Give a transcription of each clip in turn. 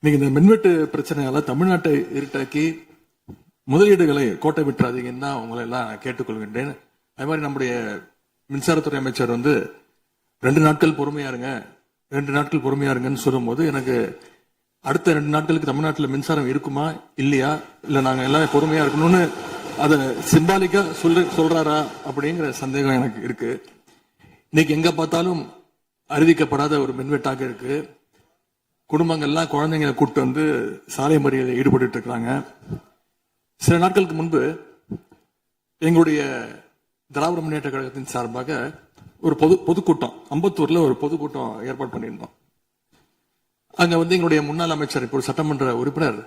நீங்க இந்த மின்வெட்டு பிரச்சனையால தமிழ்நாட்டை இருட்டாக்கி முதலீடுகளை கோட்டை விட்டுறாதீங்கன்னா உங்களை எல்லாம் கேட்டுக்கொள்கின்றேன். அது மாதிரி நம்முடைய மின்சாரத்துறை அமைச்சர் 2 நாட்கள் பொறுமையா இருங்க, 2 நாட்கள் பொறுமையா இருங்கன்னு சொல்லும் போது எனக்கு அடுத்த 2 நாட்களுக்கு தமிழ்நாட்டில் மின்சாரம் இருக்குமா இல்லையா, இல்ல நாங்க எல்லாம் பொறுமையா இருக்கணும்னு அதை சிம்பாலிக்கா சொல்றாரா அப்படிங்கிற சந்தேகம் எனக்கு இருக்கு. இன்னைக்கு எங்க பார்த்தாலும் அறிவிக்கப்படாத ஒரு மின்வெட்டாக இருக்கு. குடும்பங்கள்லாம் குழந்தைங்களை கூப்பிட்டு சாலை மறியலில் ஈடுபட்டு இருக்காங்க. சில நாட்களுக்கு முன்பு எங்களுடைய திராவிட முன்னேற்ற கழகத்தின் சார்பாக ஒரு பொதுக்கூட்டம் அம்பத்தூர்ல ஒரு பொதுக்கூட்டம் ஏற்பாடு பண்ணியிருந்தோம். அங்க எங்களுடைய முன்னாள் அமைச்சர் இப்போ சட்டமன்ற உறுப்பினர்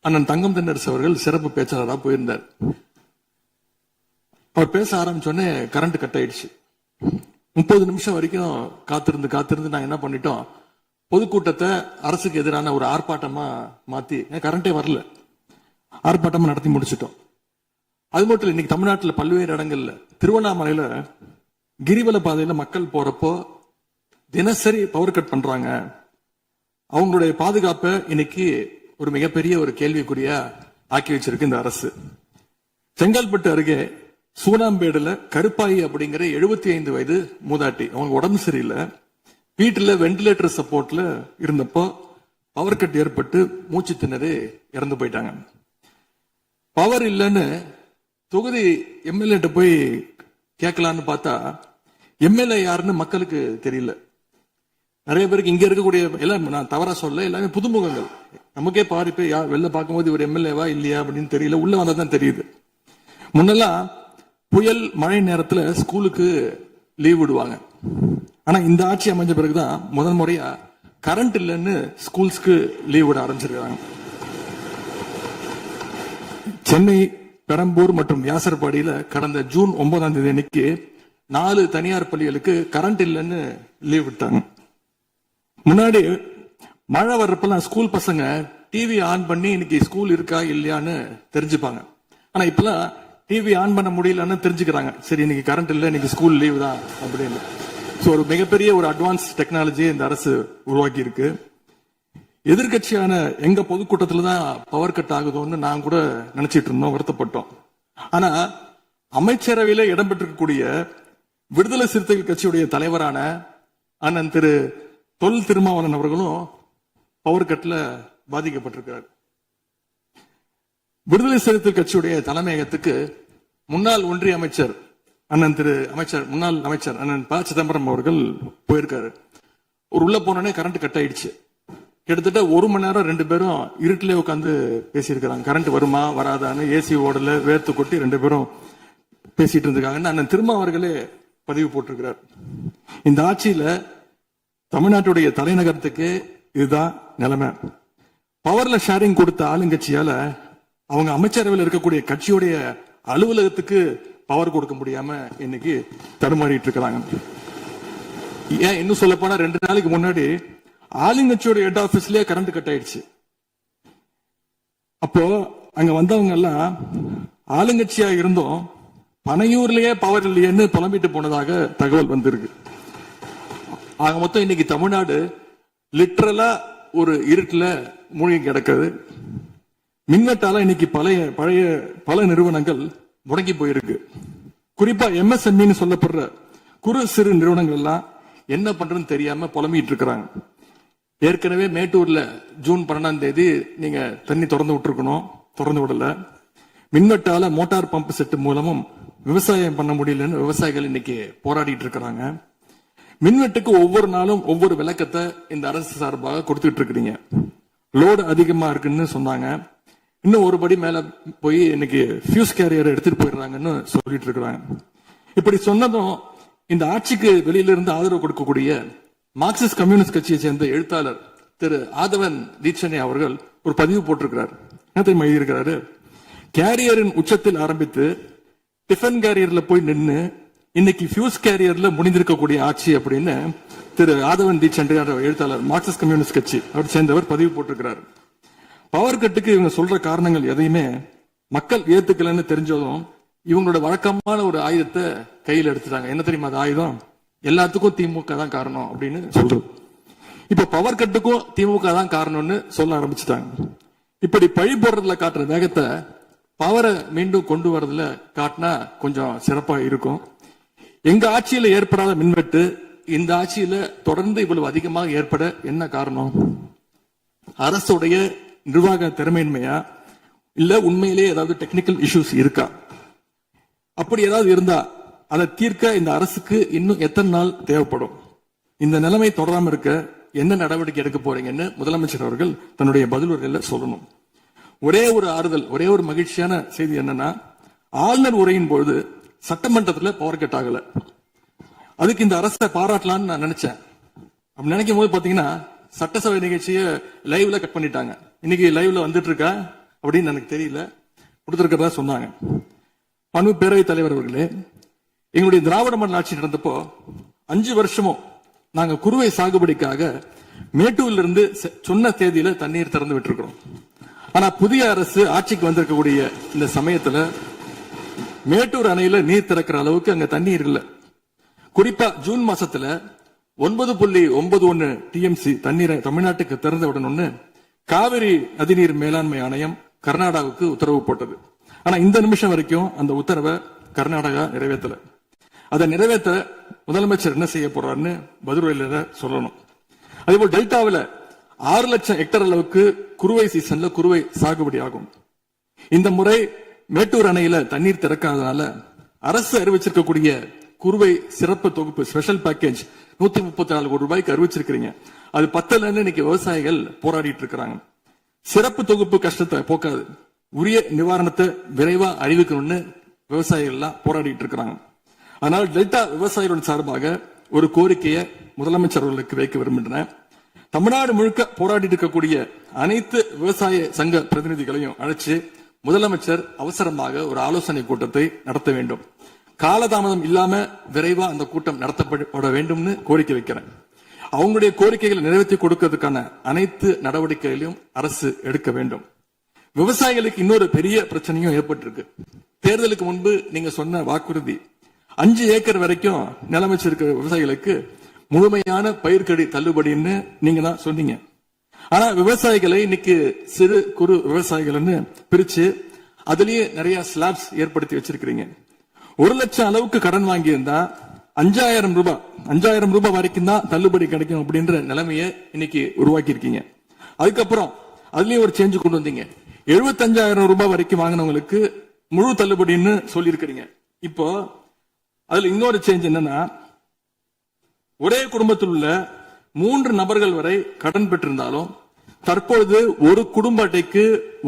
அண்ணன் தங்கம் தென்னரசு அவர்கள் சிறப்பு பேச்சாளராக போயிருந்தார். அவர் பேச ஆரம்பிச்சோடனே கரண்ட் கட் ஆயிடுச்சு. 30 நிமிஷம் வரைக்கும் காத்திருந்து நாங்க என்ன பண்ணிட்டோம், பொதுக்கூட்டத்தை அரசுக்கு எதிரான ஒரு ஆர்ப்பாட்டமா மாத்தி, கரண்டே வரல, ஆர்ப்பாட்டமா நடத்தி முடிச்சிட்டோம். அது மட்டும் இல்லை, இன்னைக்கு தமிழ்நாட்டில் பல்வேறு இடங்கள்ல, திருவண்ணாமலையில கிரிவல பாதையில மக்கள் போறப்போ தினசரி பவர் கட் பண்றாங்க. அவங்களுடைய பாதுகாப்பை இன்னைக்கு ஒரு மிகப்பெரிய ஒரு கேள்விக்குறியா ஆக்கி வச்சிருக்கு இந்த அரசு. செங்கல்பட்டு அருகே சூனாம்பேடுல கருப்பாயி அப்படிங்கிற 75 வயது மூதாட்டி, அவங்க உடம்பு சரியில்லை, வீட்டுல வெண்டிலேட்டர் சப்போர்ட்ல இருந்தப்போ பவர் கட் ஏற்பட்டு மூச்சு திணறி இறந்து போயிட்டாங்க. பவர் இல்லைன்னு தொகுதி எம்எல்ஏ போய் கேட்கலான்னு பார்த்தா எம்எல்ஏ யாருன்னு மக்களுக்கு தெரியல. நிறைய பேருக்கு இங்க இருக்கக்கூடிய எல்லாம், நான் தவறா சொல்ல, எல்லாமே புதுமுகங்கள். நமக்கே பாரிப்பே வெளில பார்க்கும்போது இவர் எம்எல்ஏவா இல்லையா அப்படின்னு தெரியல, உள்ள வந்தாதான் தெரியுது. முன்னெல்லாம் புயல் மழை நேரத்துல ஸ்கூலுக்கு லீவ் விடுவாங்க. ஆனா இந்த ஆட்சி அமைஞ்ச பிறகுதான் முதல் முறையா கரண்ட் இல்லைன்னு ஸ்கூல்ஸ்க்கு லீவ் விட ஆரம்பிச்சிருக்காங்க. சென்னை, பெரம்பூர் மற்றும் வியாசர்பாடியில கடந்த ஜூன் 9ஆம் தேதி அன்னைக்கு 4 தனியார் பள்ளிகளுக்கு கரண்ட் இல்லைன்னு லீவ் விட்டாங்க. முன்னாடி மழை வர்றப்பெல்லாம் ஸ்கூல் பசங்க டிவி ஆன் பண்ணி இன்னைக்கு ஸ்கூல் இருக்கா இல்லையான்னு தெரிஞ்சுப்பாங்க. ஆனா இப்பெல்லாம் டிவி ஆன் பண்ண முடியலன்னு தெரிஞ்சுக்கிறாங்க, சரி இன்னைக்கு கரண்ட் இல்லை, இன்னைக்கு ஸ்கூல் லீவ் தான் அப்படின்னு. ஒரு மிகப்பெரிய ஒரு அட்வான்ஸ் டெக்னாலஜியை இந்த அரசு உருவாக்கி இருக்கு. எதிர்கட்சியான எங்க பொதுக்கூட்டத்துல தான் பவர் கட் ஆகுதோன்னு நான் கூட நினைச்சிட்டு இருந்தோம், வருத்தப்பட்டோம். ஆனா அமைச்சரவையில இடம்பெற்றிருக்கக்கூடிய விடுதலை சிறுத்தைகள் கட்சியுடைய தலைவரான அண்ணன் திரு தொல் திருமாவளவன் அவர்களும் பவர் கட்ல பாதிக்கப்பட்டிருக்கிறார். விடுதலை சிறுத்தைகள் கட்சியுடைய தலைமையகத்துக்கு முன்னாள் ஒன்றிய அமைச்சர் முன்னாள் அமைச்சர் அண்ணன் ப சிதம்பரம் அவர்கள் போயிருக்காரு. ஒரு உள்ள போனோடனே கரண்ட் கட் ஆயிடுச்சு. கிட்டத்தட்ட 1 மணி நேரம் 2 பேரும் இருட்டிலே உட்காந்து பேசியிருக்கிறாங்க. கரண்ட் வருமா வராதான்னு, ஏசி ஓடல, வேர்த்து கொட்டி 2 பேரும் பேசிட்டு இருந்திருக்காங்கன்னு அண்ணன் திருமா அவர்களே பதிவு போட்டிருக்கிறார். இந்த ஆட்சியில தமிழ்நாட்டுடைய தலைநகரத்துக்கு இதுதான் நிலைமை. பவர்ல ஷேரிங் கொடுத்த ஆளுங்கட்சியால அவங்க அமைச்சரவையில் இருக்கக்கூடிய கட்சியுடைய அலுவலகத்துக்கு பவர் கொடுக்க முடியாம இன்னைக்கு தடுமாறிட்டு இருக்கிறாங்க. ஏன் இன்னும் சொல்ல போனா 2 நாளைக்கு முன்னாடி ஆளுங்கட்சியோட ஹெட் ஆபீஸ்லயே கரண்ட் கட் ஆயிடுச்சு. அப்போ அங்க வந்தவங்க எல்லாம் ஆளுங்கட்சியா இருந்தும் பனையூர்லயே பவர் இல்லையேன்னு புலம்பிட்டு போனதாக தகவல் வந்திருக்கு. ஆக மொத்தம் இன்னைக்கு தமிழ்நாடு லிட்டரலா ஒரு இருட்டுல மூழ்கி கிடக்குது. மின்வெட்டால இன்னைக்கு பல நிறுவனங்கள் முடங்கி போயிருக்கு. குறிப்பா எம்எஸ்எம்இன்னு சொல்லப்படுற குறு சிறு நிறுவனங்கள் எல்லாம் என்ன பண்றதுன்னு தெரியாம புலம்பிட்டு இருக்கிறாங்க. ஏற்கனவே மேட்டூர்ல ஜூன் 12ஆம் தேதி நீங்க தண்ணி திறந்து விட்டுருக்கணும், திறந்து விடல. மின்வெட்டால மோட்டார் பம்ப் செட் மூலமும் விவசாயம் பண்ண முடியலன்னு விவசாயிகள் இன்னைக்கு போராடிட்டு இருக்கிறாங்க. மின்வெட்டுக்கு ஒவ்வொரு நாளும் ஒவ்வொரு விளக்கத்தை இந்த அரசு சார்பாக கொடுத்துட்டு இருக்கிறீங்க. லோடு அதிகமா இருக்குன்னு சொன்னாங்க. இன்னும் ஒரு படி மேல போய் இன்னைக்கு ஃபியூஸ் கேரியர் எடுத்துட்டு போயிடுறாங்கன்னு சொல்லிட்டு இருக்கிறாங்க. இப்படி சொன்னதும் இந்த ஆட்சிக்கு வெளியில இருந்து ஆதரவு கொடுக்கக்கூடிய மார்க்சிஸ்ட் கம்யூனிஸ்ட் கட்சியை சேர்ந்த எழுத்தாளர் திரு ஆதவன் தீட்சணே அவர்கள் ஒரு பதிவு போட்டிருக்கிறார். என்ன தெரியுமா எழுதியிருக்கிறாரு, கேரியரின் உச்சத்தில் ஆரம்பித்து டிஃபன் கேரியர்ல போய் நின்று இன்னைக்கு ஃபியூஸ் கேரியர்ல முடிந்திருக்கக்கூடிய ஆட்சி அப்படின்னு திரு ஆதவன் தீட்சண்டே எழுத்தாளர் மார்க்சிஸ்ட் கம்யூனிஸ்ட் கட்சி அவர் சேர்ந்தவர் பதிவு போட்டிருக்கிறார். பவர் கட்டுக்கு இவங்க சொல்ற காரணங்கள் எதையுமே மக்கள் ஏத்துக்கலன்னு தெரிஞ்சதும் இவங்களோட வழக்கமான ஒரு ஆயுதத்தை கையில் எடுத்துட்டாங்க. என்ன தெரியுமா அது ஆயுதம்? எல்லாத்துக்கும் திமுக தான் காரணம் அப்படின்னு சொல்றது. இப்ப பவர் கட்டுக்கும் திமுக தான் காரணம்னு சொல்ல ஆரம்பிச்சுட்டாங்க. இப்படி பழி போடுறதுல காட்டுற வேகத்தை பவரை மீண்டும் கொண்டு வரதுல காட்டினா கொஞ்சம் சிறப்பா இருக்கும். எங்க ஆட்சியில ஏற்படாத மின்வெட்டு இந்த ஆட்சியில தொடர்ந்து இவ்வளவு அதிகமாக ஏற்பட என்ன காரணம்? அரசுடைய நிர்வாக திறமையின்மையா, இல்ல உண்மையிலேயே ஏதாவது டெக்னிக்கல் இஷ்யூஸ் இருக்கா? அப்படி ஏதாவது இருந்தா அதை தீர்க்க இந்த அரசுக்கு இன்னும் எத்தனை நாள் தேவைப்படும்? இந்த நிலைமை தொடராம இருக்க என்ன நடவடிக்கை எடுக்க போறீங்கன்னு முதலமைச்சர் அவர்கள் தன்னுடைய பதிலுரையில சொல்லணும். ஒரே ஒரு ஆறுதல், ஒரே ஒரு மகிழ்ச்சியான செய்தி என்னன்னா, ஆளுநர் உரையின் பொழுது சட்டமன்றத்தில் பவர் கட் ஆகல. அதுக்கு இந்த அரசை பாராட்டலாம்னு நான் நினைச்சேன். அப்படி நினைக்கும் போது பாத்தீங்கன்னா சட்டசபை நிகழ்ச்சியை லைவ்ல கட் பண்ணிட்டாங்க. இன்னைக்கு லைவ்ல வந்துட்டு இருக்கா அப்படின்னு எனக்கு தெரியல, கொடுத்திருக்கிறதா சொன்னாங்க. பண்பு பேரவைத் தலைவர் அவர்களே, எங்களுடைய திராவிட மாடல் ஆட்சி நடந்தப்போ 5 வருஷமும் நாங்க குறுவை சாகுபடிக்காக மேட்டூர்ல இருந்து சொன்ன தேதியில தண்ணீர் திறந்து விட்டுருக்கிறோம். ஆனா புதிய அரசு ஆட்சிக்கு வந்திருக்கக்கூடிய இந்த சமயத்துல மேட்டூர் அணையில நீர் திறக்கிற அளவுக்கு அங்க தண்ணீர் இல்ல. குறிப்பா ஜூன் மாசத்துல 9.91 டிஎம்சி தண்ணீரை தமிழ்நாட்டுக்கு திறந்து விடணும்னு காவிரி நதிநீர் மேலாண்மை ஆணையம் கர்நாடகாவுக்கு உத்தரவு போட்டது. ஆனா இந்த நிமிஷம் வரைக்கும் அந்த உத்தரவை கர்நாடகா நிறைவேற்றல. அதை நிறைவேற்ற முதலமைச்சர் என்ன செய்ய போறாருன்னு பதிலுரையில சொல்லணும். அதேபோல் டெல்டாவில் 6 லட்சம் ஹெக்டேர் அளவுக்கு குறுவை சீசன்ல குறுவை சாகுபடி ஆகும். இந்த முறை மேட்டூர் அணையில தண்ணீர் திறக்காதனால அரசு அறிவிச்சிருக்கக்கூடிய குறுவை சிறப்பு தொகுப்பு ஸ்பெஷல் பேக்கேஜ் 134 கோடி ரூபாய்க்கு அறிவிச்சிருக்கீங்க. அது பத்தலன்னு இன்னைக்கு விவசாயிகள் போராடிட்டு இருக்கிறாங்க. சிறப்பு தொகுப்பு கஷ்டத்தை போக்காது, உரிய நிவாரணத்தை விரைவா அறிவிக்கணும்னு விவசாயிகள் எல்லாம் போராடிட்டு இருக்கிறாங்க. அதனால் டெல்டா விவசாயிகளின் சார்பாக ஒரு கோரிக்கையை முதலமைச்சர் அவர்களுக்கு வைக்க விரும்புகிறேன். தமிழ்நாடு முழுக்க போராடிட்டு இருக்கக்கூடிய அனைத்து விவசாய சங்க பிரதிநிதிகளையும் அழைச்சு முதலமைச்சர் அவசரமாக ஒரு ஆலோசனை கூட்டத்தை நடத்த வேண்டும். காலதாமதம் இல்லாம விரைவா அந்த கூட்டம் நடத்தப்பட வேண்டும்னு கோரிக்கை வைக்கிறேன். அவங்களுடைய கோரிக்கைகளை நிறைவேற்றி கொடுக்கிறதுக்கான அனைத்து நடவடிக்கைகளையும் அரசு எடுக்க வேண்டும். விவசாயிகளுக்கு இன்னொரு பெரிய பிரச்சனையும் ஏற்பட்டிருக்கு. தேர்தலுக்கு முன்பு நீங்க சொன்ன வாக்குறுதி 5 ஏக்கர் வரைக்கும் நிலம் வச்சிருக்கிற விவசாயிகளுக்கு முழுமையான பயிர்க்கடி தள்ளுபடின்னு நீங்க தான் சொன்னீங்க. ஆனா விவசாயிகளை இன்னைக்கு சிறு குறு விவசாயிகள்னு பிரிச்சு அதுலயே நிறைய ஸ்லாப்ஸ் ஏற்படுத்தி வச்சிருக்கிறீங்க. 1 லட்சம் அளவுக்கு கடன் வாங்கி இருந்தா 5000 ரூபாய் வரைக்கும் தான் தள்ளுபடி கிடைக்கும் அப்படின்ற நிலைமையை இன்னைக்கு உருவாக்கி இருக்கீங்க. அதுக்கப்புறம் அதுலயும் ஒரு சேஞ்ச் கொண்டு வந்தீங்க. 75,000 ரூபாய் வரைக்கும் வாங்கினவங்களுக்கு முழு தள்ளுபடின்னு சொல்லி இருக்கிறீங்க. இப்போ அதுல இன்னொரு சேஞ்ச் என்னன்னா, ஒரே குடும்பத்தில் உள்ள 3 நபர்கள் வரை கடன் பெற்றிருந்தாலும் தற்பொழுது ஒரு குடும்ப அட்டைக்கு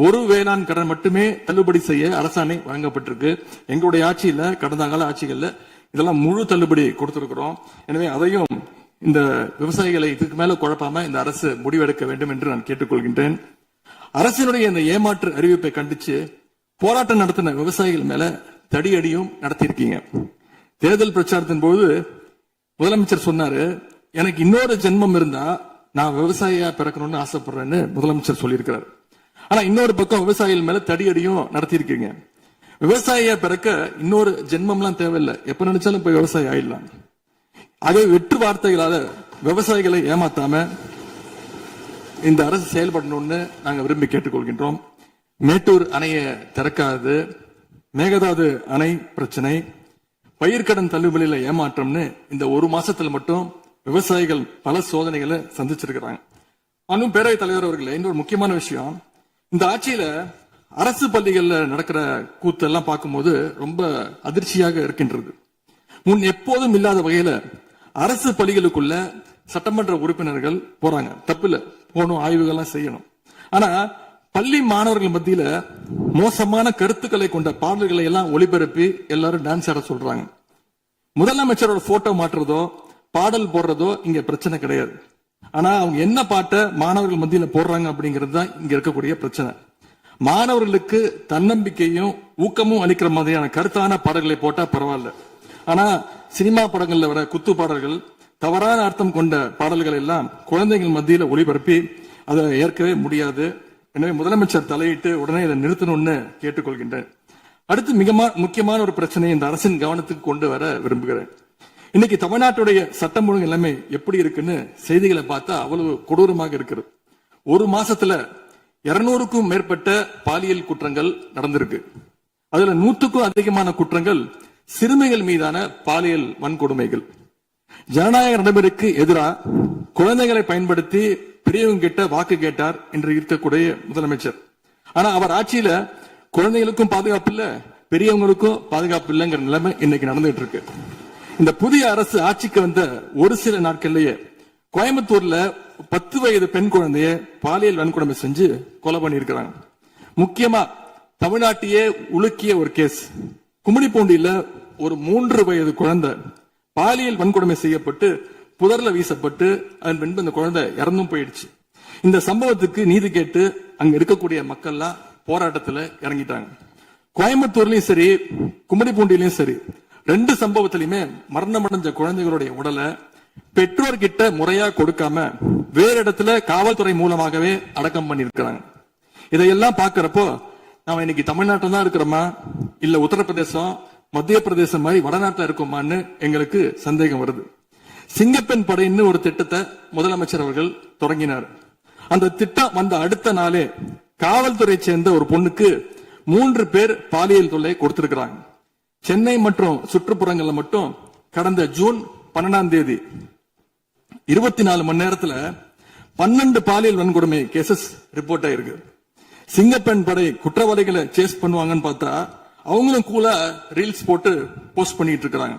ஒரு வேளாண் கடன் மட்டுமே தள்ளுபடி செய்ய அரசாணை வழங்கப்பட்டிருக்கு. எங்களுடைய ஆட்சியில, கடந்த கால ஆட்சிகள்ல இதெல்லாம் முழு தள்ளுபடி கொடுத்திருக்கிறோம். எனவே அதையும் இந்த விவசாயிகளை இதுக்கு மேல குழப்பாம இந்த அரசு முடிவெடுக்க வேண்டும் என்று நான் கேட்டுக்கொள்கின்றேன். அரசினுடைய இந்த ஏமாற்று அறிவிப்பை கண்டிச்சு போராட்டம் நடத்தின விவசாயிகள் மேல தடியடியும் நடத்தியிருக்கீங்க. தேர்தல் பிரச்சாரத்தின் போது முதலமைச்சர் சொன்னாரு, எனக்கு இன்னொரு ஜென்மம் இருந்தா நான் விவசாயியா பிறக்கணும்னு ஆசைப்படுறேன்னு முதலமைச்சர் சொல்லியிருக்கிறார். ஆனா இன்னொரு பக்கம் விவசாயிகள் மேல தடியடியும் நடத்தியிருக்கீங்க. விவசாயியா பிறக்க இன்னொரு ஜென்மம்லாம் தேவையில்லை, எப்ப நினைச்சாலும் போய் விவசாயி ஆயிடலாம். ஆகவே வெற்று வார்த்தைகளால விவசாயிகளை ஏமாத்தாம இந்த அரசு செயல்படணும்னு நாங்க விரும்பி கேட்டுக்கொள்கின்றோம். மேட்டூர் அணையை திறக்காது, மேகதாது அணை பிரச்சனை, பயிர்க்கடன் தள்ளுபடியில ஏமாற்றம்னு இந்த ஒரு மாசத்துல மட்டும் விவசாயிகள் பல சோதனைகளை சந்திச்சிருக்கிறாங்க. ஆனால் பேரவைத் தலைவர் அவர்களே, இன்னொரு முக்கியமான விஷயம், இந்த ஆட்சியில அரசு பள்ளிகள்ல நடக்கிற கூத்தெல்லாம் பார்க்கும்போது ரொம்ப அதிர்ச்சியாக இருக்கின்றது. முன் எப்போதும் இல்லாத வகையில அரசு பள்ளிகளுக்குள்ள சட்டமன்ற உறுப்பினர்கள் போறாங்க. தப்பில்ல, போகணும், ஆய்வுகள்லாம் செய்யணும். ஆனா பள்ளி மாணவர்கள் மத்தியில மோசமான கருத்துக்களை கொண்ட பாடல்களை எல்லாம் ஒளிபரப்பி எல்லாரும் டான்ஸ் ஆட சொல்றாங்க. முதலமைச்சரோட போட்டோ மாற்றுறதோ பாடல் போடுறதோ இங்க பிரச்சனை கிடையாது. ஆனா அவங்க என்ன பாட்டை மாணவர்கள் மத்தியில போடுறாங்க அப்படிங்கிறது தான் இங்க இருக்கக்கூடிய பிரச்சனை. மாணவர்களுக்கு தன்னம்பிக்கையும் ஊக்கமும் அளிக்கிற மாதிரியான கருத்தான பாடல்களை போட்டா பரவாயில்ல. ஆனா சினிமா படங்கள்ல வர குத்து பாடல்கள், தவறான அர்த்தம் கொண்ட பாடல்கள் எல்லாம் குழந்தைகள் மத்தியில ஒளிபரப்பி அதை ஏற்கவே முடியாது. எனவே முதலமைச்சர் தலையிட்டு உடனே இதை நிறுத்தணும்னு கேட்டுக்கொள்கின்றேன். அடுத்து மிக முக்கியமான ஒரு பிரச்சனையை இந்த அரசின் கவனத்துக்கு கொண்டு வர விரும்புகிறேன். இன்னைக்கு தமிழ்நாட்டுடைய சட்டம் ஒழுங்கு நிலைமை எப்படி இருக்குன்னு செய்திகளை பார்த்தா அவ்வளவு கொடூரமாக இருக்கிறது. ஒரு மாசத்துல 200க்கும் மேற்பட்ட பாலியல் குற்றங்கள் நடந்திருக்கு. அதுல 100க்கும் அதிகமான குற்றங்கள் சிறுமிகள் மீதான பாலியல் வன்கொடுமைகள். ஜனநாயக நடைமுறைக்கு எதிராக குழந்தைகளை பயன்படுத்தி பெரியவங்க கிட்ட வாக்கு கேட்டார் என்று இருக்கக்கூடிய முதலமைச்சர். ஆனா அவர் ஆட்சியில குழந்தைகளுக்கும் பாதுகாப்பு இல்ல, பெரியவங்களுக்கும் பாதுகாப்பு இல்லைங்கிற நிலைமை இன்னைக்கு நடந்துட்டு இருக்கு. இந்த புதிய அரசு ஆட்சிக்கு வந்த ஒரு சில நாட்கள்லயே கோயம்புத்தூர்ல 10 வயது பெண் குழந்தைய பாலியல் வன்கொடுமை செஞ்சு கொலை பண்ணிருக்கிறாங்க. முக்கியமா தமிழ்நாட்டையே உலுக்கிய ஒரு கேஸ், கும்மிடிப்பூண்டியில ஒரு 3 வயது குழந்தை பாலியல் வன்கொடுமை செய்யப்பட்டு புதர்ல வீசப்பட்டு அதன் பின்பு இந்த குழந்தை இறந்தும் போயிடுச்சு. இந்த சம்பவத்துக்கு நீதி கேட்டு அங்க இருக்கக்கூடிய மக்கள்லாம் போராட்டத்துல இறங்கிட்டாங்க. கோயம்புத்தூர்லயும் சரி, கும்மிடிப்பூண்டியிலயும் சரி, 2 சம்பவத்திலுமே மரணமடைஞ்ச குழந்தைகளுடைய உடலை பெற்றோர்கிட்ட முறையா கொடுக்காம வேற இடத்துல காவல்துறை மூலமாகவே அடக்கம் பண்ணிருக்கிறாங்க. இதையெல்லாம் பாக்குறப்போ நாம இன்னைக்கு தமிழ்நாட்டில் தான் இருக்கிறோமா, இல்ல உத்தரப்பிரதேசம், மத்திய பிரதேசம் மாதிரி வடநாட்டில் இருக்கோமான்னு எங்களுக்கு சந்தேகம் வருது. சிங்கப்பெண் படைன்னு ஒரு திட்டத்தை முதலமைச்சர் அவர்கள் தொடங்கினார். அந்த திட்டம் வந்த அடுத்த நாளே காவல்துறை சேர்ந்த ஒரு பொண்ணுக்கு 3 பேர் பாலியல் தொல்லை கொடுத்திருக்கிறாங்க. சென்னை மற்றும் சுற்றுப்புறங்கள்ல மட்டும் கடந்த ஜூன் 12ஆம் தேதி 24 மணி நேரத்துல 12 பாலியல் வன்கொடுமை கேசஸ் ரிப்போர்ட் ஆயிருக்கு. சிங்கப்பெண் படை குற்றவாளிகளை சேஸ் பண்ணுவாங்கன்னு பார்த்தா அவங்களும் கூட ரீல்ஸ் போட்டு போஸ்ட் பண்ணிட்டு இருக்காங்க.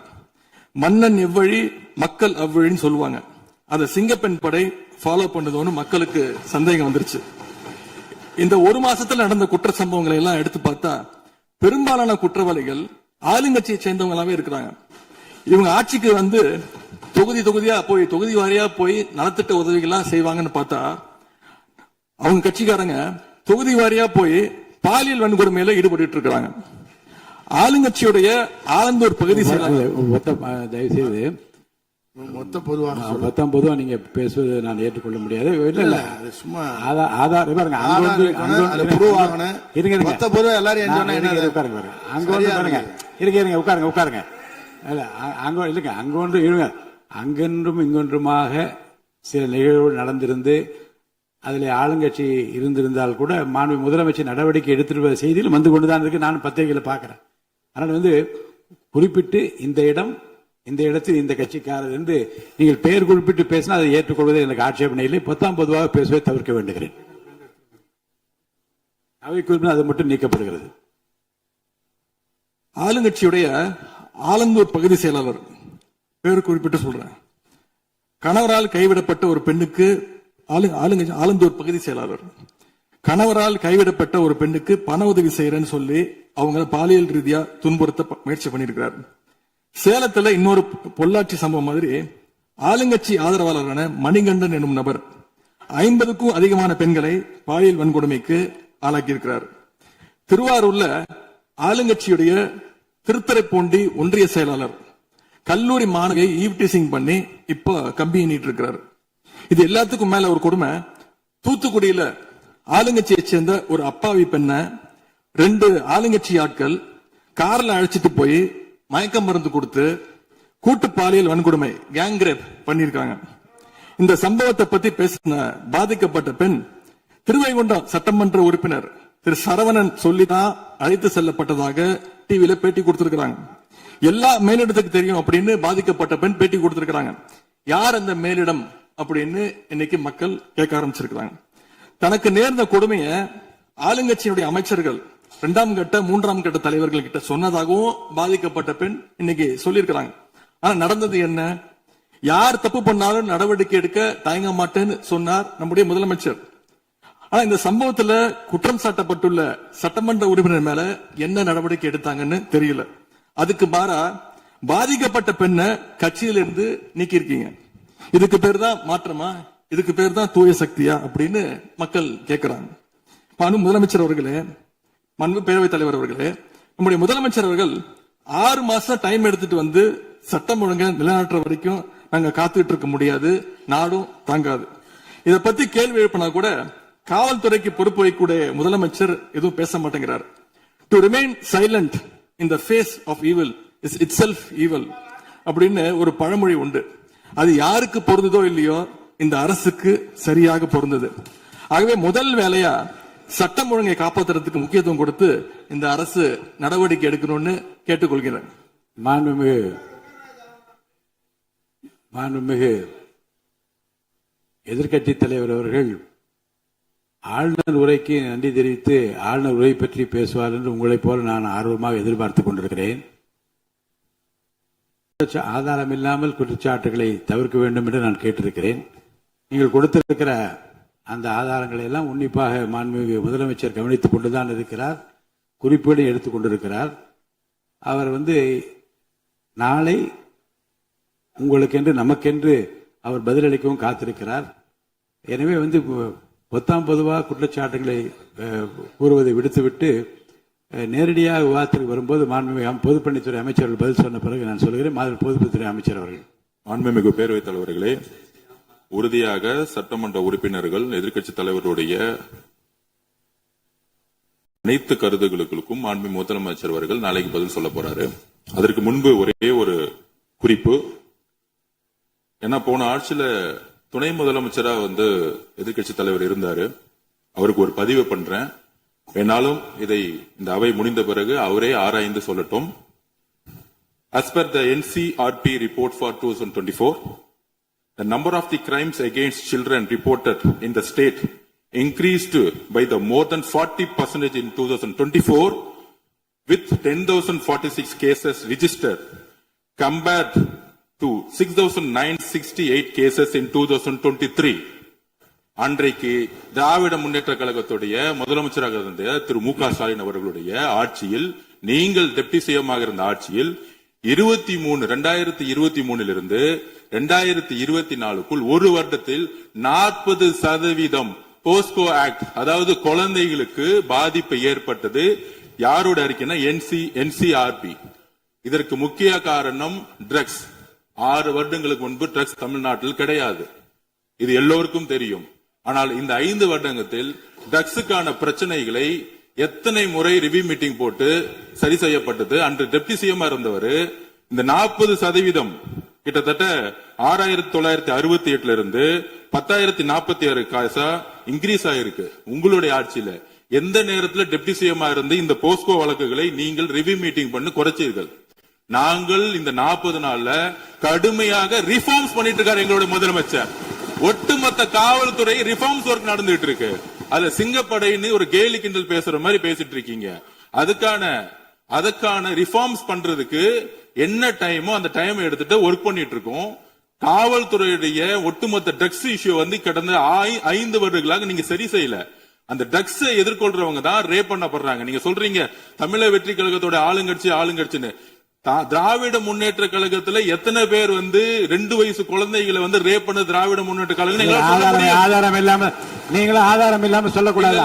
மன்னன் எவ்வழி மக்கள் அவ்வழின்னு சொல்லுவாங்க. அதை சிங்கப்பெண் படை ஃபாலோ பண்ணுதோன்னு மக்களுக்கு சந்தேகம் வந்துருச்சு. இந்த ஒரு மாசத்துல நடந்த குற்ற சம்பவங்களை எல்லாம் எடுத்து பார்த்தா பெரும்பாலான குற்றவாளிகள் ஆளுங்கட்சியை சேர்ந்தவங்களாவே இருக்கிறாங்க. இவங்க ஆட்சிக்கு வந்து தொகுதியா போய் தொகுதி வாரியா போய் நலத்திட்ட உதவிகள்லாம் செய்வாங்கன்னு பார்த்தா அவங்க கட்சிக்காரங்க தொகுதி வாரியா போய் பாலியல் வன்கொடுமையில ஈடுபட்டு இருக்காங்க. ஆளுங்கட்சியுடைய ஆலந்தூர் பகுதி தயவுசெய்து மொத்த பொதுவா நீங்க பேசுவது நான் ஏற்றுக்கொள்ள முடியாது. இல்ல சும்மா ஆதார் பாருங்க, உட்காருங்க. அங்கொன்றும் இங்கொன்றுமாக சில நிகழ்வுகள் நடந்திருந்து அதில் ஆளுங்கட்சி இருந்திருந்தால் கூட மாண்பு முதலமைச்சர் நடவடிக்கை எடுத்துருவ செய்தியில் வந்து கொண்டுதான் இருக்கு. நான் பத்திரிகையில பாக்குறேன். அதனால குறிப்பிட்டு இந்த இடத்தில் இந்த கட்சிக்காரர் என்று நீங்கள் பெயர் குறிப்பிட்டு பேசினா அதை ஏற்றுக்கொள்வதை எனக்கு ஆட்சேபனை இல்லை. பொதுவாக பேசுவதை தவிர்க்க வேண்டுகிறேன். அவை குறிப்பிட்டு அது மட்டும் நீக்கப்படுகிறது. ஆளுங்கட்சியுடைய ஆலந்தூர் பகுதி செயலாளர் பேர் குறிப்பிட்டு சொல்றேன். கணவரால் கைவிடப்பட்ட ஒரு பெண்ணுக்கு ஆலந்தூர் பகுதி செயலாளர் கணவரால் கைவிடப்பட்ட ஒரு பெண்ணுக்கு பண உதவி செய்யறேன்னு சொல்லி அவங்க பாலியல் ரீதியா துன்புறுத்த முயற்சி பண்ணிருக்கிறார். சேலத்துல இன்னொரு பொள்ளாச்சி சம்பவம் மாதிரி ஆளுங்கட்சி ஆதரவாளரான மணிகண்டன் எனும் நபர் 50க்கும் அதிகமான பெண்களை பாலியல் வன்கொடுமைக்கு ஆளாக்கியிருக்கிறார். திருவாரூர்ல ஆளுங்கட்சியுடைய திருத்தரைப்பூண்டி ஒன்றிய செயலாளர் கல்லூரி மாணவியை ஈவ்டீசிங் பண்ணி இப்ப கம்பி எண்ணிட்டு இருக்கிறார். இது எல்லாத்துக்கும் மேல ஒரு கொடுமை, தூத்துக்குடியில ஆளுங்கட்சியை சேர்ந்த ஒரு அப்பாவி பெண்ணை 2 ஆளுங்கட்சி ஆட்கள் கார்ல அழைச்சிட்டு போய் மயக்க மருந்து கொடுத்து கூட்டு பாலியல் வன்கொடுமை கேங் ரேப் பண்ணிருக்காங்க. இந்த சம்பவத்தை பத்தி பேசின பாதிக்கப்பட்ட பெண் திருவைகுண்டம் சட்டமன்ற உறுப்பினர் திரு சரவணன் சொல்லிதான் அழைத்து செல்லப்பட்டதாக டிவியில பேட்டி கொடுத்திருக்கிறாங்க. எல்லா மேலிடத்துக்கு தெரியும் அப்படின்னு பாதிக்கப்பட்ட பெண் பேட்டி கொடுத்திருக்கிறாங்க. யார் அந்த மேலிடம் அப்படின்னு இன்னைக்கு மக்கள் கேட்க ஆரம்பிச்சிருக்கிறாங்க. தனக்கு நேர்ந்த கொடுமையை ஆளுங்கட்சியினுடைய அமைச்சர்கள் 2ஆம் கட்ட 3ஆம் கட்ட தலைவர்கள் கிட்ட சொன்னதாகவும் பாதிக்கப்பட்ட பெண் இன்னைக்கு சொல்லியிருக்கிறாங்க. ஆனா நடந்தது என்ன? யார் தப்பு பண்ணாலும் நடவடிக்கை எடுக்க தயங்க மாட்டேன்னு சொன்னார் நம்முடைய முதலமைச்சர். ஆனா இந்த சம்பவத்துல குற்றம் சாட்டப்பட்டுள்ள சட்டமன்ற உறுப்பினர் மேல என்ன நடவடிக்கை எடுத்தாங்கன்னு தெரியல. அதுக்கு மாறா பாதிக்கப்பட்ட பெண்ணை கட்சியிலிருந்து நீக்கி இருக்கீங்க. இதுக்கு பேர் தான் மாற்றமா? இதுக்கு பேர் தான் தூய சக்தியா அப்படின்னு மக்கள் கேட்கிறாங்க. முதலமைச்சர் அவர்களே, மாண்பு பேரவைத் தலைவர் அவர்களே, நம்முடைய முதலமைச்சர் அவர்கள் 6 மாசம் டைம் எடுத்துட்டு வந்து சட்டம் ஒழுங்க நிலைநாட்டுற வரைக்கும் நாங்க காத்துக்கிட்டு இருக்க முடியாது, நாடும் தாங்காது. இதை பத்தி கேள்வி எழுப்பினா கூட காவல்துறைக்கு பொறுப்பு வைக்கக்கூடிய முதலமைச்சர் எதுவும் பேச மாட்டேங்கிறார். To remain silent in the face of evil is itself evil. அப்படின்னு ஒரு பழமொழி உண்டு. அது யாருக்கு பொருந்ததோ இல்லையோ இந்த அரசுக்கு சரியாக பொருந்தது. ஆகவே முதல் வேலையா சட்டம் ஒழுங்கை காப்பாற்றுறதுக்கு முக்கியத்துவம் கொடுத்து இந்த அரசு நடவடிக்கை எடுக்கணும்னு கேட்டுக்கொள்கிறேன். மாண்புமிகு எதிர்க்கட்சி தலைவர் அவர்கள் ஆளுநர் உரைக்கு நன்றி தெரிவித்து ஆளுநர் உரை பற்றி பேசுவார் என்று உங்களைப் போல நான் ஆர்வமாக எதிர்பார்த்துக் கொண்டிருக்கிறேன். ஆதாரம் இல்லாமல் குற்றச்சாட்டுகளை தவிர்க்க வேண்டும் என்று நான் கேட்டிருக்கிறேன். நீங்கள் கொடுத்திருக்கிற அந்த ஆதாரங்களை எல்லாம் உன்னிப்பாக மாண்புமிகு முதலமைச்சர் கவனித்துக் கொண்டுதான் இருக்கிறார், குறிப்பீடு எடுத்துக் கொண்டிருக்கிறார். அவர் நாளை உங்களுக்கென்று நமக்கென்று அவர் பதிலளிக்கவும் காத்திருக்கிறார். எனவே பொதுவாக குற்றச்சாட்டுகளை கூறுவதை விடுத்துவிட்டு நேரடியாக விவாதத்திற்கு வரும்போது மாண்புமிகு பொதுப்பணித்துறை அமைச்சர்கள் பதில் சொன்ன பிறகு நான் சொல்கிறேன். பொதுப்பணித்துறை அமைச்சர் அவர்கள். மாண்புமிகு பேரவைத் தலைவர்களே, உறுதியாக சட்டமன்ற உறுப்பினர்கள் எதிர்க்கட்சித் தலைவருடைய அனைத்து கருத்துக்களுக்கும் மாண்புமிகு முதலமைச்சர் அவர்கள் நாளைக்கு பதில் சொல்ல போறாரு. அதற்கு முன்பு ஒரே ஒரு குறிப்பு. ஏன்னா போன ஆட்சியில துணை முதலமைச்சரா எதிர்க்கட்சி தலைவர் இருந்தாரு. அவருக்கு ஒரு பதிவு பண்றேன். வேணாலும் இதை இந்த அவை முடிந்த பிறகு அவரே ஆராய்ந்து சொல்லட்டும். As per the NCRP report for 2024, the number of the crimes against children reported in the state increased by the more than 40% in 2024, with 10,046 cases registered compared to 6,968 cases in 2023. அன்றைக்கு திராவிட முன்னேற்ற கழகத்துடைய முதலமைச்சராக இருந்த திரு மு க ஸ்டாலின் அவர்களுடைய ஆட்சியில், நீங்கள் டெப்டி சிஎம்மாக இருந்த ஆட்சியில் 2023 இருந்து 2024க்குள் ஒரு வருடத்தில் 40% போஸ்கோ ஆக்ட், அதாவது குழந்தைகளுக்கு பாதிப்பு ஏற்பட்டது. யாரோட அறிக்கைன்னா என்சிஆர்பி. இதற்கு முக்கிய காரணம் ட்ரக்ஸ். 6 வருடங்களுக்கு முன்பு ட்ரக்ஸ் தமிழ்நாட்டில் கிடையாது, இது எல்லோருக்கும் தெரியும். ஆனால் இந்த 5 வருடத்தில் ட்ரக்ஸுக்கான பிரச்சனைகளை எத்தனை முறை ரிவ்யூ மீட்டிங் போட்டு சரி செய்யப்பட்டது. அன்று டெப்டி சிஎம் இருந்தவர் இந்த 40% கிட்டத்தட்ட 6,968 இருந்து 10,046 காசா இன்கிரீஸ் ஆயிருக்கு. உங்களுடைய ஆட்சியில எந்த நேரத்தில் டெப்டி சிஎம் இருந்து இந்த போஸ்கோ வழக்குகளை நீங்கள் ரிவ்யூ மீட்டிங் பண்ணி குறைச்சீர்கள்? நாங்கள் இந்த 40 நாள்ல கடுமையாக ரிஃபார்ம்ஸ் பண்ணிட்டு இருக்காரு எங்களுடைய முதலமைச்சர். ஒட்டுமொத்த காவல்துறை ரிஃபார்ம்ஸ் ஒர்க் நடந்துட்டு இருக்கு. அதுல சிங்கப்படைன்னு ஒரு கேலி கிண்டல் பேசுற மாதிரி பேசிட்டு இருக்கீங்க. அதுக்கான ரிஃபார்ம்ஸ் பண்றதுக்கு என்ன டைமோ அந்த டைம் எடுத்துட்டு ஒர்க் பண்ணிட்டு இருக்கோம். காவல்துறையுடைய ஒட்டுமொத்த ட்ரக்ஸ் இஷ்யூ கடந்த 5 வருடங்களாக நீங்க சரி செய்யல. அந்த ட்ரக்ஸ் எதிர்கொள்றவங்க தான் ரேப் பண்ணப்படுறாங்க. நீங்க சொல்றீங்க தமிழக வெற்றி கழகத்தோட ஆளுங்கட்சின்னு. திராவிட முன்னேற்ற கழகத்துல எத்தனை பேர் 2 வயசு குழந்தைகளை ரேப் பண்ண திராவிட முன்னேற்ற கழகம் ஆதாரம் இல்லாம நீங்களும் ஆதாரம் இல்லாம சொல்லக்கூடாது.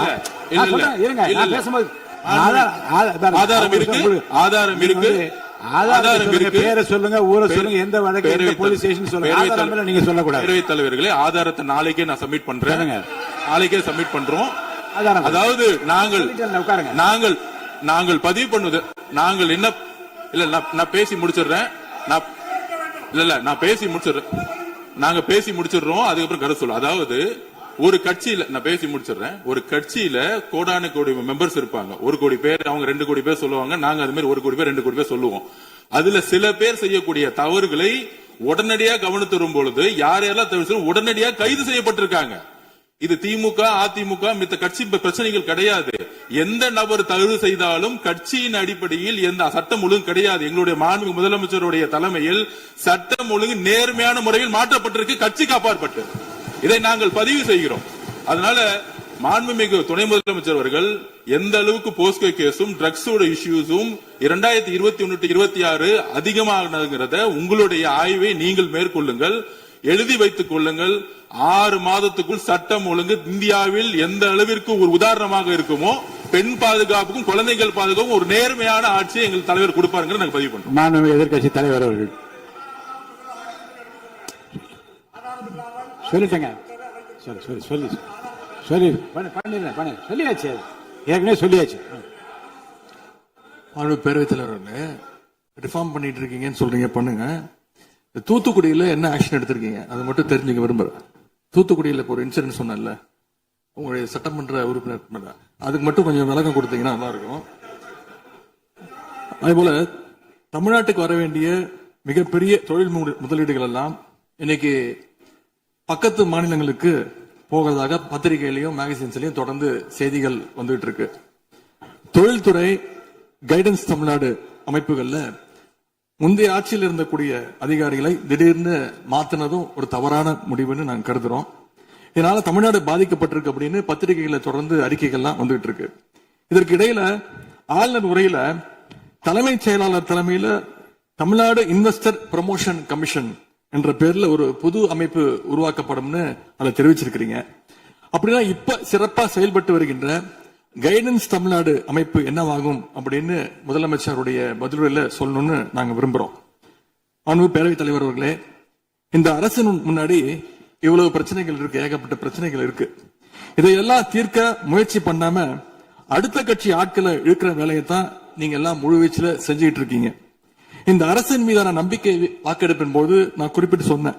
ஆதாரம் இருக்கு, ஆதாரம் இருக்கு, ஆதாரம் இருக்கு. பேரை சொல்லுங்க, ஊரை சொல்லுங்க, எந்த வழக்கு போலீஸ் ஸ்டேஷன் சொல்லுங்க. நீங்க சொல்லக்கூடாது. பேரவைத் தலைவர்களே, ஆதாரத்தை நாளைக்கே நான் சப்மிட் பண்றேன். நாளைக்கே சப்மிட் பண்றோம். அதாவது நாங்கள் பதிவு பண்ணுவது, நாங்கள் என்ன இல்ல நான் பேசி முடிச்சிடுறேன். நான் பேசி முடிச்சிடுறேன். நாங்க பேசி முடிச்சிடுறோம், அதுக்கப்புறம் கருத்து சொல்ல. அதாவது ஒரு கட்சியில நான் பேசி முடிச்சிடுறேன். ஒரு கட்சியில கோடான கோடி மெம்பர்ஸ் இருப்பாங்க. 1 கோடி பேர், அவங்க 2 கோடி பேர் சொல்லுவாங்க. நாங்க அது மாதிரி 1 கோடி பேர் 2 கோடி பேர் சொல்லுவோம். அதுல சில பேர் செய்யக்கூடிய தவறுகளை உடனடியாக கவனித்து வரும் பொழுது யார் யாரெல்லாம் தவறு உடனடியாக கைது செய்யப்பட்டிருக்காங்க. இது திமுக, அதிமுக மித்த கட்சி பிரச்சனைகள் கிடையாது. எந்த நபர் தவறு செய்தாலும் கட்சியின் அடிப்படையில் எந்த சட்டம் ஒழுங்கு கிடையாது. எங்களுடைய மாண்புமிகு முதலமைச்சருடைய தலைமையில் சட்டம் ஒழுங்கு நேர்மையான முறையில் மாற்றப்பட்டிருக்கு, கட்சிக்கு அப்பாற்பட்டு. இதை நாங்கள் பதிவு செய்கிறோம். அதனால மாண்புமிகு துணை முதலமைச்சர் அவர்கள் எந்த அளவுக்கு போஸ்கோ கேஸும் ட்ரக்ஸோட இஷ்யூஸும் 2021-26 அதிகமாகிறத உங்களுடைய ஆய்வை நீங்கள் மேற்கொள்ளுங்கள், எழுதி வைத்துக் கொள்ளுங்கள். 6 மாதத்துக்குள் சட்டம் ஒழுங்கு இந்தியாவில் எந்த அளவிற்கு ஒரு உதாரணமாக இருக்குமோ பெண் பாதுகாப்புக்கும் குழந்தைகள் பாதுகாப்புக்கும் ஒரு நேர்மையான ஆட்சியை எங்கள் தலைவர் கொடுப்பாருங்க நாங்கள் பதிவு பண்றோம். மாண்புமிகு எதிர்க்கட்சி தலைவர் அவர்கள் சொல்லிட்டேங்க. சொல்லியாச்சு, ஏற்கனவே சொல்லியாச்சு. பேரவைத் தலைவர் ரிஃபார்ம் பண்ணிட்டு இருக்கீங்கன்னு சொல்றீங்க, பண்ணுங்க. தூத்துக்குடியில என்ன ஆக்ஷன் எடுத்திருக்கீங்க அது மட்டும் தெரிஞ்சுக்க விரும்புறேன். தூத்துக்குடியில இப்போ ஒரு இன்சிடென்ட் சொன்னல உங்களுடைய சட்டமன்ற உறுப்பினர் மேல, அதுக்கு மட்டும் கொஞ்சம் விளக்கம் கொடுத்தீங்கன்னா நல்லா இருக்கும். அதே போல தமிழ்நாட்டுக்கு வர வேண்டிய மிகப்பெரிய தொழில் முதலீடுகள் எல்லாம் இன்னைக்கு பக்கத்து மாநிலங்களுக்கு போகிறதாக பத்திரிகையிலையும் மேகசின்ஸ்லயும் தொடர்ந்து செய்திகள் வந்துட்டு இருக்கு. தொழில்துறை கைடன்ஸ் தமிழ்நாடு அமைப்புகள்ல முந்தைய ஆட்சியில் இருந்தக்கூடிய அதிகாரிகளை திடீர்னு மாத்தினதும் ஒரு தவறான முடிவுன்னு நாங்க கருதுறோம். இதனால தமிழ்நாடு பாதிக்கப்பட்டிருக்கு அப்படின்னு பத்திரிகைகளை தொடர்ந்து அறிக்கைகள்லாம் வந்துட்டு இருக்கு. இதற்கு இடையில ஆளுநர் உரையில தலைமைச் செயலாளர் தலைமையில தமிழ்நாடு இன்வெஸ்டர் ப்ரமோஷன் கமிஷன் என்ற பேர்ல ஒரு புது அமைப்பு உருவாக்கப்படும்னு அதை தெரிவிச்சிருக்கிறீங்க. அப்படின்னா இப்ப சிறப்பா செயல்பட்டு வருகின்ற கைடன்ஸ் தமிழ்நாடு அமைப்பு என்னவாகும் அப்படின்னு முதலமைச்சருடைய பதிலுரையில சொல்லணும்னு நாங்க விரும்புறோம். அன்பு பேரவைத் தலைவர் அவர்களே, இந்த அரசின் முன்னாடி இவ்வளவு பிரச்சனைகள் இருக்கு, ஏகப்பட்ட பிரச்சனைகள் இருக்கு. இதையெல்லாம் தீர்க்க முயற்சி பண்ணாம அடுத்த கட்சி ஆட்களை இழுக்கிற வேலையை தான் நீங்க எல்லாம் முழுவீச்சுல செஞ்சுட்டு இருக்கீங்க. இந்த அரசின் மீதான நம்பிக்கை வாக்கெடுப்பின் போது நான் குறிப்பிட்டு சொன்னேன்,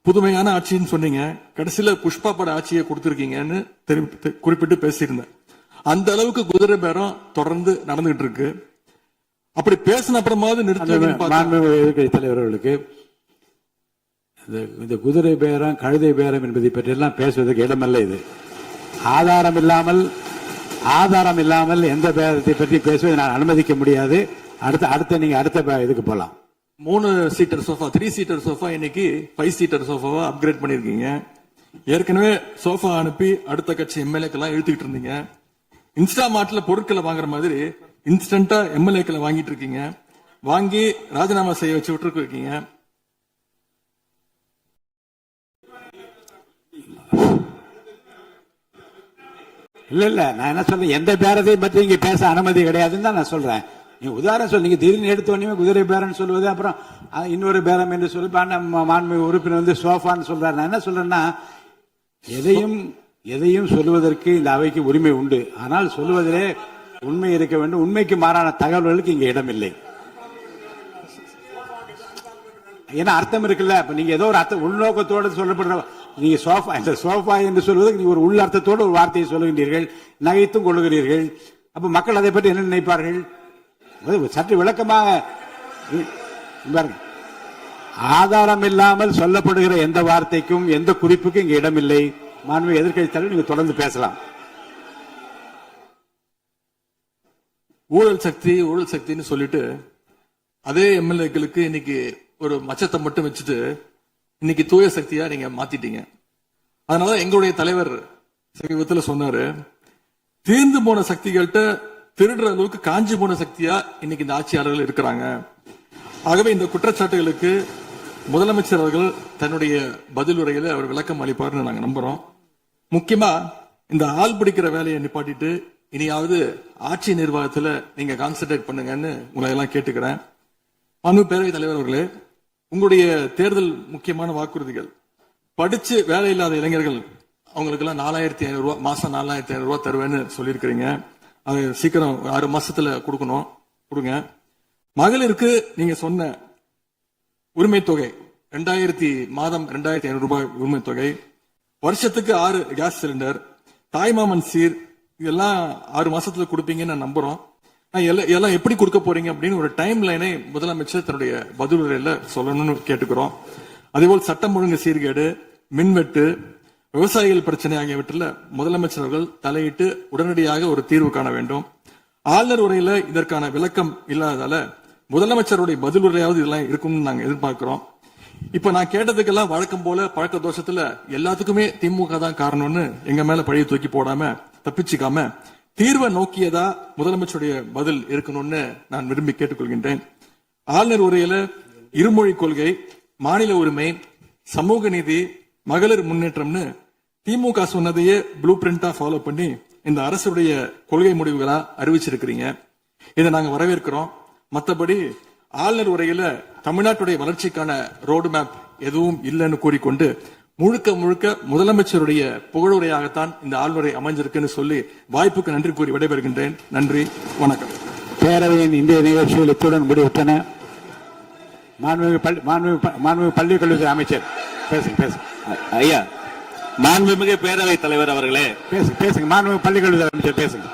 புதுமையான ஆட்சின்னு சொன்னீங்க, கடைசியில புஷ்பா பட ஆட்சியை கொடுத்திருக்கீங்கன்னு குறிப்பிட்டு பேசியிருந்தேன். அந்த அளவுக்கு குதிரை பேரம் தொடர்ந்து நடந்துகிட்டு இருக்கு. அப்படி பேசின அப்புறமாவது நிறுத்தி தலைவர்களுக்கு இந்த குதிரை பேரம் கழுதை பேரம் என்பதை பற்றி எல்லாம் பேசுவதற்கு இடமல்ல. இது ஆதாரம் இல்லாமல் எந்த பேரத்தை பற்றி பேசுவதை நான் அனுமதிக்க முடியாது. நீங்க அடுத்த இதுக்கு போலாம். 3 சீட்டர் சோஃபா 3 சீட்டர் சோஃபா இன்னைக்கு 5 சீட்டர் சோஃபாவா அப்கிரேட் பண்ணிருக்கீங்க. ஏற்கனவே சோஃபா அனுப்பி அடுத்த கட்சி எம்எல்ஏக்கெல்லாம் இழுத்துக்கிட்டு இருந்தீங்க. இன்ஸ்டா மார்ட்ல பொருட்களை வாங்குற மாதிரி இன்ஸ்டன்டா எம்எல்ஏக்களை வாங்கிட்டு இருக்கீங்க. வாங்கி ராஜினாமா செய்ய வச்சு விட்டு இருக்கீங்க. இல்ல நான் என்ன சொல்றேன், எந்த பேரத்தையும் பற்றி இங்க பேச அனுமதி கிடையாதுன்னு தான் நான் சொல்றேன். நீங்க உதாரணம் சொல்லி நீங்க திடீர்னு எடுத்தோடனே குதிரை பேரன்னு சொல்லுவது, அப்புறம் இன்னொரு பேரம் என்று சொல்லி மாண்புமிகு உறுப்பினர் வந்து சோஃபான்னு சொல்றாரு. நான் என்ன சொல்றேன்னா, எதையும் சொல்லுவதற்கு இந்த அவைக்கு உரிமை உண்டு. ஆனால் சொல்லுவதிலே உண்மை இருக்க வேண்டும். உண்மைக்கு மாறான தகவல்களுக்கு இங்க இடம் இல்லை. ஏன்னா அர்த்தம் இருக்குல்ல. இப்ப நீங்க ஏதோ ஒரு அர்த்தம் உள்நோக்கத்தோடு சொல்லப்படுற நீங்க சோஃபா என்று சொல்வதற்கு நீங்க ஒரு உள் அர்த்தத்தோடு ஒரு வார்த்தையை சொல்லுகின்றீர்கள், நகைத்தும் கொள்ளுகிறீர்கள். அப்ப மக்கள் அதை பற்றி என்ன நினைப்பார்கள்? சற்று விளக்கமாக ஆதாரம் இல்லாமல் சொல்லப்படுகிற எந்த வார்த்தைக்கும் எந்த குறிப்புக்கும் இங்க இடமில்லை. மாண்புமிகு எதிர்க்கட்சி தலைவர், நீங்க தொடர்ந்து பேசலாம். ஊழல் சக்தின்னு சொல்லிட்டு அதே எம்எல்ஏக்களுக்கு இன்னைக்கு ஒரு மச்சத்தை மட்டும் வச்சுட்டு இன்னைக்கு தூய சக்தியா நீங்க மாத்திட்டீங்க. அதனால எங்களுடைய தலைவர் சமீபத்தில் சொன்னாரு, தீர்ந்து போன சக்திகள்கிட்ட திருடுற அளவுக்கு காஞ்சி போன சக்தியா இன்னைக்கு இந்த ஆட்சியாளர்கள் இருக்கிறாங்க. ஆகவே இந்த குற்றச்சாட்டுகளுக்கு முதலமைச்சர் அவர்கள் தன்னுடைய பதில் உரையில அவர் விளக்கம் அளிப்பார்னு நாங்க நம்புறோம். முக்கியமா இந்த ஆள் பிடிக்கிற வேலையை நிப்பாட்டிட்டு இனியாவது ஆட்சி நிர்வாகத்துல நீங்க கான்சென்ட்ரேட் பண்ணுங்கன்னு உங்களை எல்லாம் கேட்டுக்கிறேன். அன்பு பேரவைத் தலைவர் அவர்களே, உங்களுடைய தேர்தல் முக்கியமான வாக்குறுதிகள், படிச்சு வேலை இல்லாத இளைஞர்கள் அவங்களுக்கு எல்லாம் 4500 ரூபாய் மாசம் 4500 ரூபாய் தருவேன்னு சொல்லியிருக்கிறீங்க. அது சீக்கிரம் 6 மாசத்துல கொடுங்க. மகளிருக்கு நீங்க சொன்ன உரிமை தொகை 2500 ரூபாய் உரிமை தொகை, வருஷத்துக்கு 6 கேஸ் சிலிண்டர், தாய்மாமன் சீர், இதெல்லாம் 6 மாசத்துல கொடுப்பீங்கன்னு நான் நம்புறோம். எல்லாம் எப்படி கொடுக்க போறீங்க அப்படின்னு ஒரு டைம் லைனை முதலமைச்சர் தன்னுடைய பதிலுரையில சொல்லணும்னு கேட்டுக்கிறோம். அதேபோல் சட்டம் ஒழுங்கு சீர்கேடு, மின்வெட்டு, விவசாயிகள் பிரச்சனை ஆகியவற்றில் முதலமைச்சர் அவர்கள் தலையிட்டு உடனடியாக ஒரு தீர்வு காண வேண்டும். ஆளுநர் உரையில இதற்கான விளக்கம் இல்லாததால முதலமைச்சருடைய பதில் உரையாவது இதெல்லாம் இருக்கும்னு நாங்க எதிர்பார்க்கிறோம். இப்ப நான் கேட்டதுக்கெல்லாம் வழக்கம் போல பழக்க தோஷத்துல எல்லாத்துக்குமே திமுக தான் காரணம்னு எங்க மேல பழிய தூக்கி போடாம தப்பிச்சுக்காம தீர்வை நோக்கியதா முதலமைச்சருடைய பதில் இருக்கணும்னு நான் விரும்பி கேட்டுக்கொள்கின்றேன். ஆளுநர் உரையில இருமொழி கொள்கை, மாநில உரிமை, சமூக நீதி, மகளிர் முன்னேற்றம்னு திமுக சொன்னதையே ப்ளூ பிரிண்டா ஃபாலோ பண்ணி இந்த அரசுடைய கொள்கை முடிவுகளா அறிவிச்சிருக்கிறீங்க. இதை நாங்க வரவேற்கிறோம். மற்றபடி ஆளுநர் உரையில தமிழ்நாட்டுடைய வளர்ச்சிக்கான ரோடு மேப் எதுவும் இல்லைன்னு கூறிக்கொண்டு முழுக்க முதலமைச்சருடைய புகழுரையாகத்தான் இந்த ஆளுநரை அமைஞ்சிருக்குன்னு சொல்லி வாய்ப்புக்கு நன்றி கூறி விடைபெறுகின்றேன். நன்றி, வணக்கம். பேரவையின் இந்திய நிகழ்ச்சிகள் இத்துடன் முடிவுற்றன. மாண்புமிகு பள்ளி கல்வித்துறை அமைச்சர் பேசுங்க பேசுங்க ஐயா, மாண்புமிகு பேரவைத் தலைவர் அவர்களே, பேசுங்க மாண்புமிகு பள்ளி கல்வித்துறை அமைச்சர் பேசுங்க.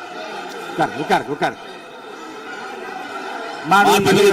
உட்காரு. மாண்புமிகு